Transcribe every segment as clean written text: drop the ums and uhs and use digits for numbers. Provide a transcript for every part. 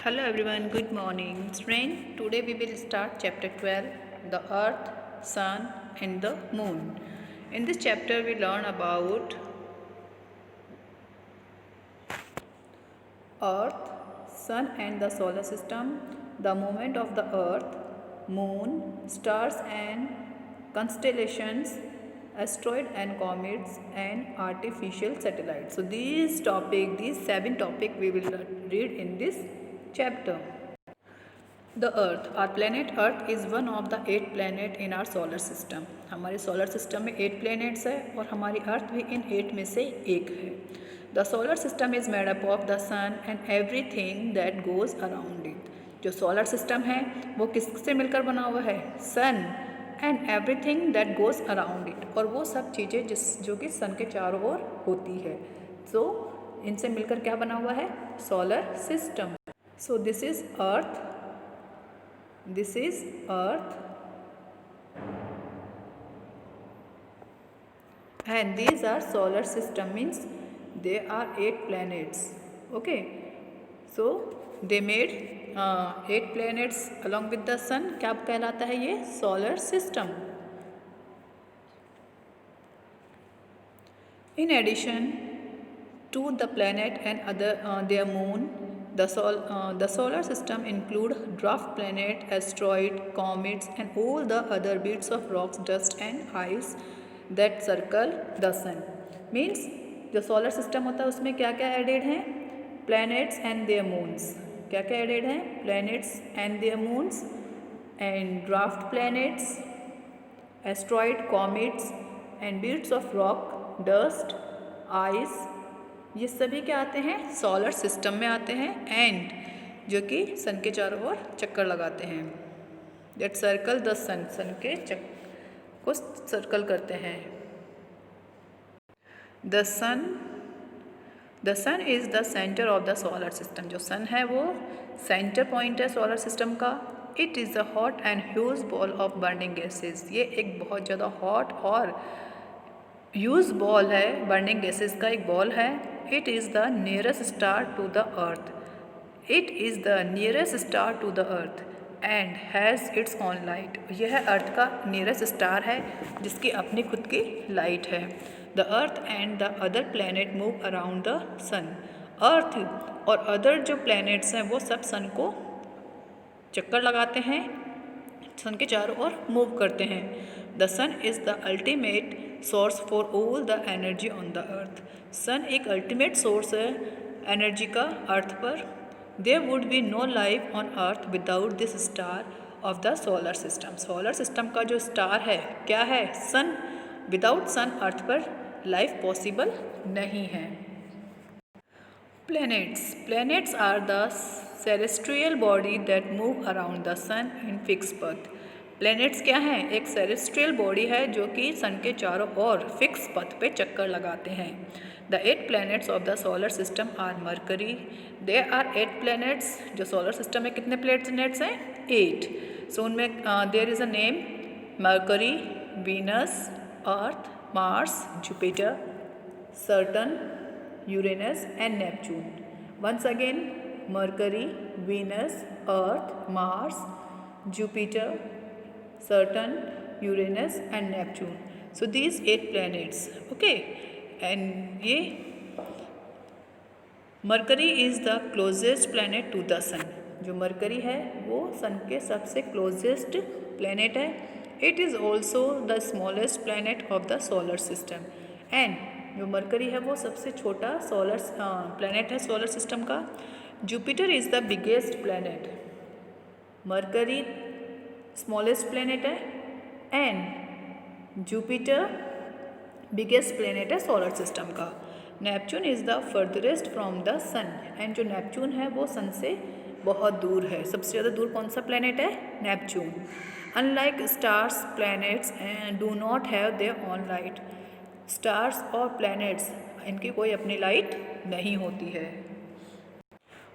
Hello everyone, good morning. Student, today we will start chapter 12, the earth, sun and the moon. In this chapter we learn about earth, sun and the solar system, the movement of the earth, moon, stars and constellations, asteroid and comets and artificial satellites. So these 7 topic we will read in this chapter. The Earth, our planet Earth is one of the 8 planet in our solar system. हमारे solar system में 8 planets है और हमारी अर्थ भी इन 8 में से एक है. The solar system is made up of the sun and everything that goes around it. जो सोलर सिस्टम है वो किससे मिलकर बना हुआ है? Sun and everything that goes around it, और वो सब चीज़ें जो कि सन के चारों ओर होती है. सो इनसे मिलकर क्या बना हुआ है? Solar system. So this is earth. This is Earth and these are solar system, means there are 8 planets. Okay, so they made 8 planets along with the sun. क्या कहलाता है ये? solar system. In addition to the planet and other their moon, the solar system include dwarf planet, asteroid, comets and all the other bits of rocks, dust and ice that circle the sun. Means जो solar system होता है उसमें क्या क्या added हैं? Planets and their moons. क्या क्या added हैं? Planets and their moons and dwarf planets, asteroid, comets and bits of rock, dust, ice. ये सभी क्या आते हैं? सोलर सिस्टम में आते हैं एंड जो कि सन के चारों ओर चक्कर लगाते हैं. That circle the sun, sun के को सर्कल करते हैं. The sun is the centre of the solar system. जो सन है वो सेंटर पॉइंट है सोलर सिस्टम का. It is the hot and huge ball of burning gases. ये एक बहुत ज़्यादा हॉट और ह्यूज बॉल है, बर्निंग गैसेज का एक बॉल है. It is the nearest star to the earth. It is the nearest star to the earth and has its own light. यह अर्थ का नियरेस्ट स्टार है जिसकी अपनी खुद की लाइट है. The earth and the other planet move around the sun. Earth और other जो प्लैनेट्स हैं वो सब सन को चक्कर लगाते हैं, सन के चारों ओर मूव करते हैं. The sun is the ultimate source for all the energy on the earth. Sun एक अल्टीमेट सोर्स है एनर्जी का अर्थ पर. There would be no life on earth without this star of the solar system. Solar system का जो star है क्या है? सन. Without सन अर्थ पर लाइफ पॉसिबल नहीं है. Planets are the celestial body that move around the sun in fix path. Planets क्या हैं? एक सेलेस्ट्रियल बॉडी है जो कि सन के चारों ओर फिक्स पथ पे चक्कर लगाते हैं. The 8 planets of the solar system are Mercury. There are 8 planets. जो सोलर सिस्टम में कितने प्लैनेट्स हैं? 8. सो उनमें there is a name Mercury, Venus, Earth, Mars, Jupiter, Saturn, Uranus and Neptune. Once again Mercury, Venus, Earth, Mars, Jupiter, Saturn, Uranus and Neptune. So these 8 planets. Okay, and ये Mercury is the closest planet to the sun. जो Mercury है वो sun के सबसे closest planet है. It is also the smallest planet of the solar system. And जो Mercury है वो सबसे छोटा प्लैनेट है सोलर सिस्टम का. Jupiter is the biggest planet. Mercury smallest planet है एंड जुपिटर बिगेस्ट प्लैनेट है सोलर सिस्टम का. Neptune is the furthest from the sun. And जो नेपच्यून है वो सन से बहुत दूर है. सबसे ज़्यादा दूर कौन सा प्लैनेट है? Neptune. Unlike stars, planets do not have their own light. Stars और प्लैनेट्स इनकी कोई अपनी लाइट नहीं होती है.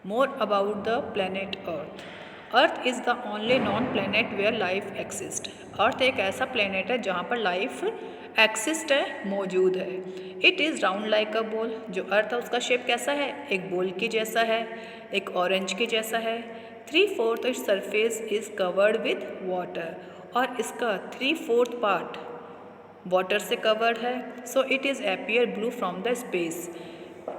More about the planet earth. Earth is the only known planet where life exist. Earth एक ऐसा प्लेनेट है जहाँ पर लाइफ एक्सिस्ट है, मौजूद है। It is round like a ball. जो अर्थ है उसका शेप कैसा है? एक बॉल की जैसा है, एक ऑरेंज के जैसा है। 3/4 its surface is covered with water, और इसका 3/4 पार्ट वाटर से कवर्ड है। So it is appear blue from the space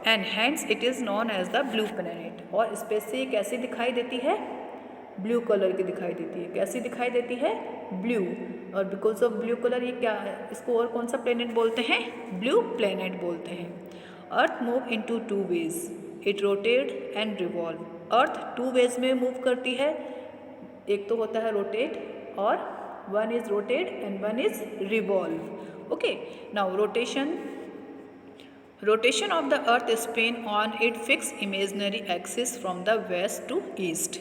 and hence it is known as the blue planet. और स्पेस से ये कैसी दिखाई देती है? ब्लू कलर की दिखाई देती है। कैसी दिखाई देती है? ब्लू। और बिकॉज ऑफ ब्लू कलर ये क्या है, इसको और कौन सा प्लेनेट बोलते हैं? ब्लू प्लेनेट बोलते हैं। Earth move into 2 ways, it rotate and revolve. Earth 2 ways में मूव करती है, एक तो होता है रोटेट और one is rotate and one is revolve. Okay, now rotation of the earth spin on it fix imaginary axis from the west to east.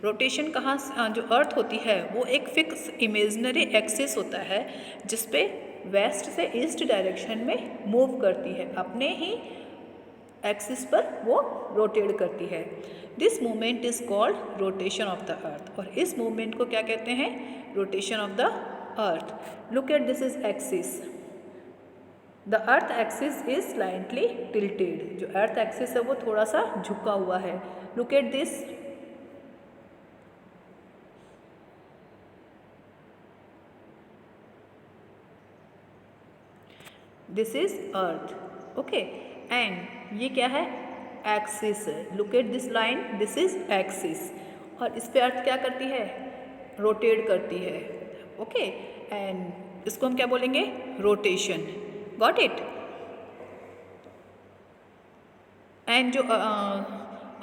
Rotation कहाँ, जो अर्थ होती है वो एक फिक्स इमेजनरी एक्सिस होता है जिसपे वेस्ट से ईस्ट डायरेक्शन में मूव करती है, अपने ही एक्सिस पर वो रोटेट करती है। This movement is called rotation of the अर्थ। और इस मूवमेंट को क्या कहते हैं? Rotation of the earth. Look at this is axis. The earth axis is slightly tilted. जो अर्थ एक्सिस है वो थोड़ा सा झुका हुआ है। Look at this. This is earth. Okay, and ये क्या है? एक्सिस है। Look at this line, this is axis. और इस पे अर्थ क्या करती है? रोटेट करती है। ओके, एंड इसको हम क्या बोलेंगे? रोटेशन। Got it? एंड जो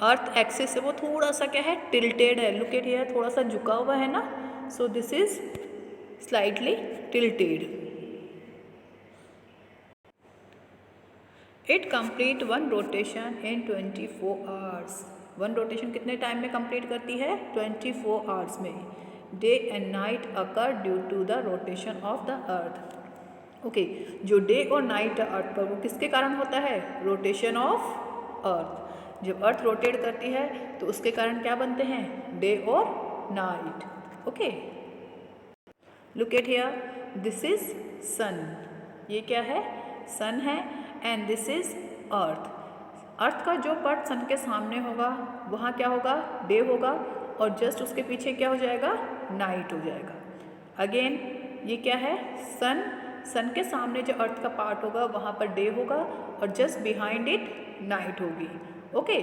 अर्थ एक्सिस है वो थोड़ा सा क्या है? टिल्टेड है। लुक एट हियर, थोड़ा सा झुका हुआ है ना, so this is slightly tilted. It complete one rotation in 24 hours. One rotation कितने टाइम में कंप्लीट करती है? 24 आवर्स में। Day and night occur due to the rotation of the earth. Okay, जो डे और नाइट अर्थ पर वो किसके कारण होता है? Rotation of earth. जब अर्थ रोटेट करती है तो उसके कारण क्या बनते हैं? डे और night. Okay, look at here, this is sun. ये क्या है? सन है। And this is earth. Earth का जो पार्ट सन के सामने होगा वहाँ क्या होगा? डे होगा, और जस्ट उसके पीछे क्या हो जाएगा? नाइट हो जाएगा। अगेन ये क्या है? सन। सन के सामने जो अर्थ का पार्ट होगा वहाँ पर डे होगा, और जस्ट बिहाइंड इट नाइट होगी। ओके,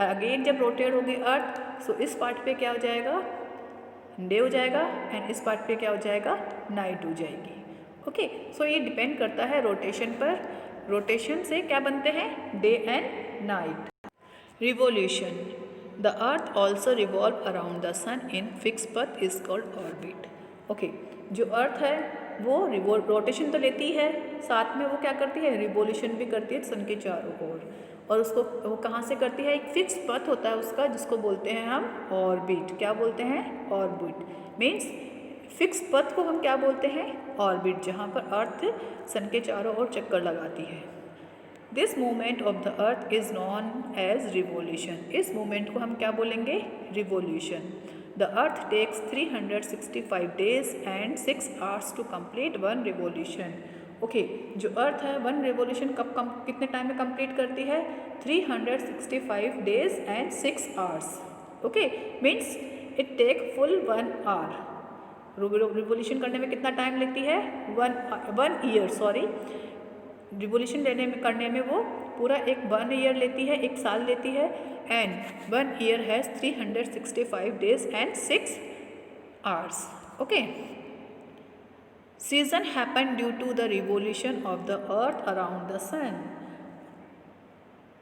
अगेन जब रोटेट होगी अर्थ, सो इस पार्ट पे क्या हो जाएगा? डे हो जाएगा, एंड इस पार्ट पे क्या हो जाएगा? नाइट हो जाएगी। ओके, सो ये डिपेंड करता है रोटेशन पर। रोटेशन से क्या बनते हैं? Day and night. Revolution. The earth also revolve around the sun in fix path is called orbit. Okay, जो अर्थ है वो रोटेशन तो लेती है, साथ में वो क्या करती है? रिवोल्यूशन भी करती है सन के चारों ओर। और उसको वो कहाँ से करती है? एक फिक्स पथ होता है उसका, जिसको बोलते हैं हम ऑर्बिट। क्या बोलते हैं? ऑर्बिट। मीन्स फिक्स पथ को हम क्या बोलते हैं? ऑर्बिट, जहाँ पर अर्थ सन के चारों ओर चक्कर लगाती है। This movement of the earth is known as revolution. इस मूवमेंट को हम क्या बोलेंगे? Revolution. The earth takes 365 days and 6 hours to complete one revolution. Okay, जो अर्थ है वन रिवोल्यूशन कितने टाइम में कंप्लीट करती है? 365 days and 6 hours। Okay, means it take full 1 hour। Revolution करने में कितना टाइम लगती है? 1 year, सॉरी। रिवोल्यूशन करने में वो पूरा एक 1 year लेती है, एक साल लेती है। And 1 year has 365 days and 6 hours। Okay, season happen due to the revolution of the earth around the sun.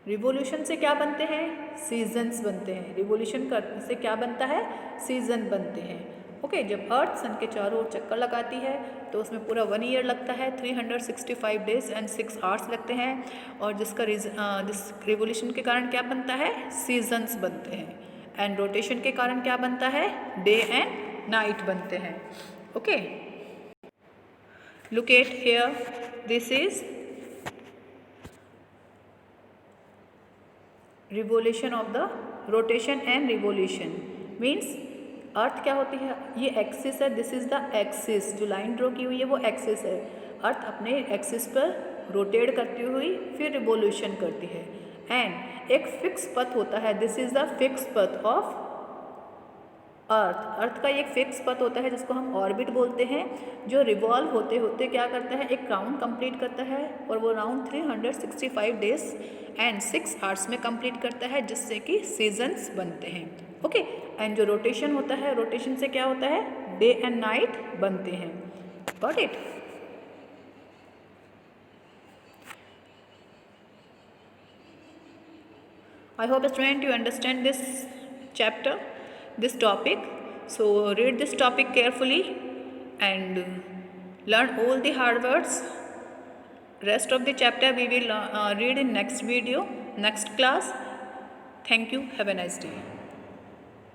Revolution से क्या बनते हैं? सीजन्स बनते हैं। रिवोल्यूशन करने से क्या बनता है? सीजन बनते हैं। ओके, जब अर्थ सन के चारों ओर चक्कर लगाती है तो उसमें पूरा 1 year लगता है, 365 days and 6 hours लगते हैं। और जिस रिवोल्यूशन के कारण क्या बनता है? सीजन्स बनते हैं। एंड रोटेशन के कारण क्या बनता है? डे एंड नाइट बनते हैं। Okay, look at here, this is revolution of the rotation and revolution। means अर्थ क्या होती है, ये एक्सिस है, दिस इज़ द एक्सिस, जो लाइन ड्रॉ की हुई है वो एक्सिस है। अर्थ अपने एक्सिस पर रोटेट करती हुई फिर रिवोल्यूशन करती है। एंड एक फिक्स पथ होता है, this is the fix path of earth. Earth का एक फिक्स पथ होता है जिसको हम ऑर्बिट बोलते हैं, जो रिवॉल्व होते होते क्या करता है, एक राउंड कंप्लीट करता है, और वो राउंड 365 डेज एंड 6 आवर्स में कंप्लीट करता है, जिससे कि सीजन्स बनते हैं। ओके, एंड जो रोटेशन होता है, रोटेशन से क्या होता है, डे एंड नाइट बनते हैं। Got it? I hope student you understand this chapter, this topic. So read this topic carefully and learn all the hard words. Rest of the chapter we will read in next video, next class. Thank you. Have a nice day.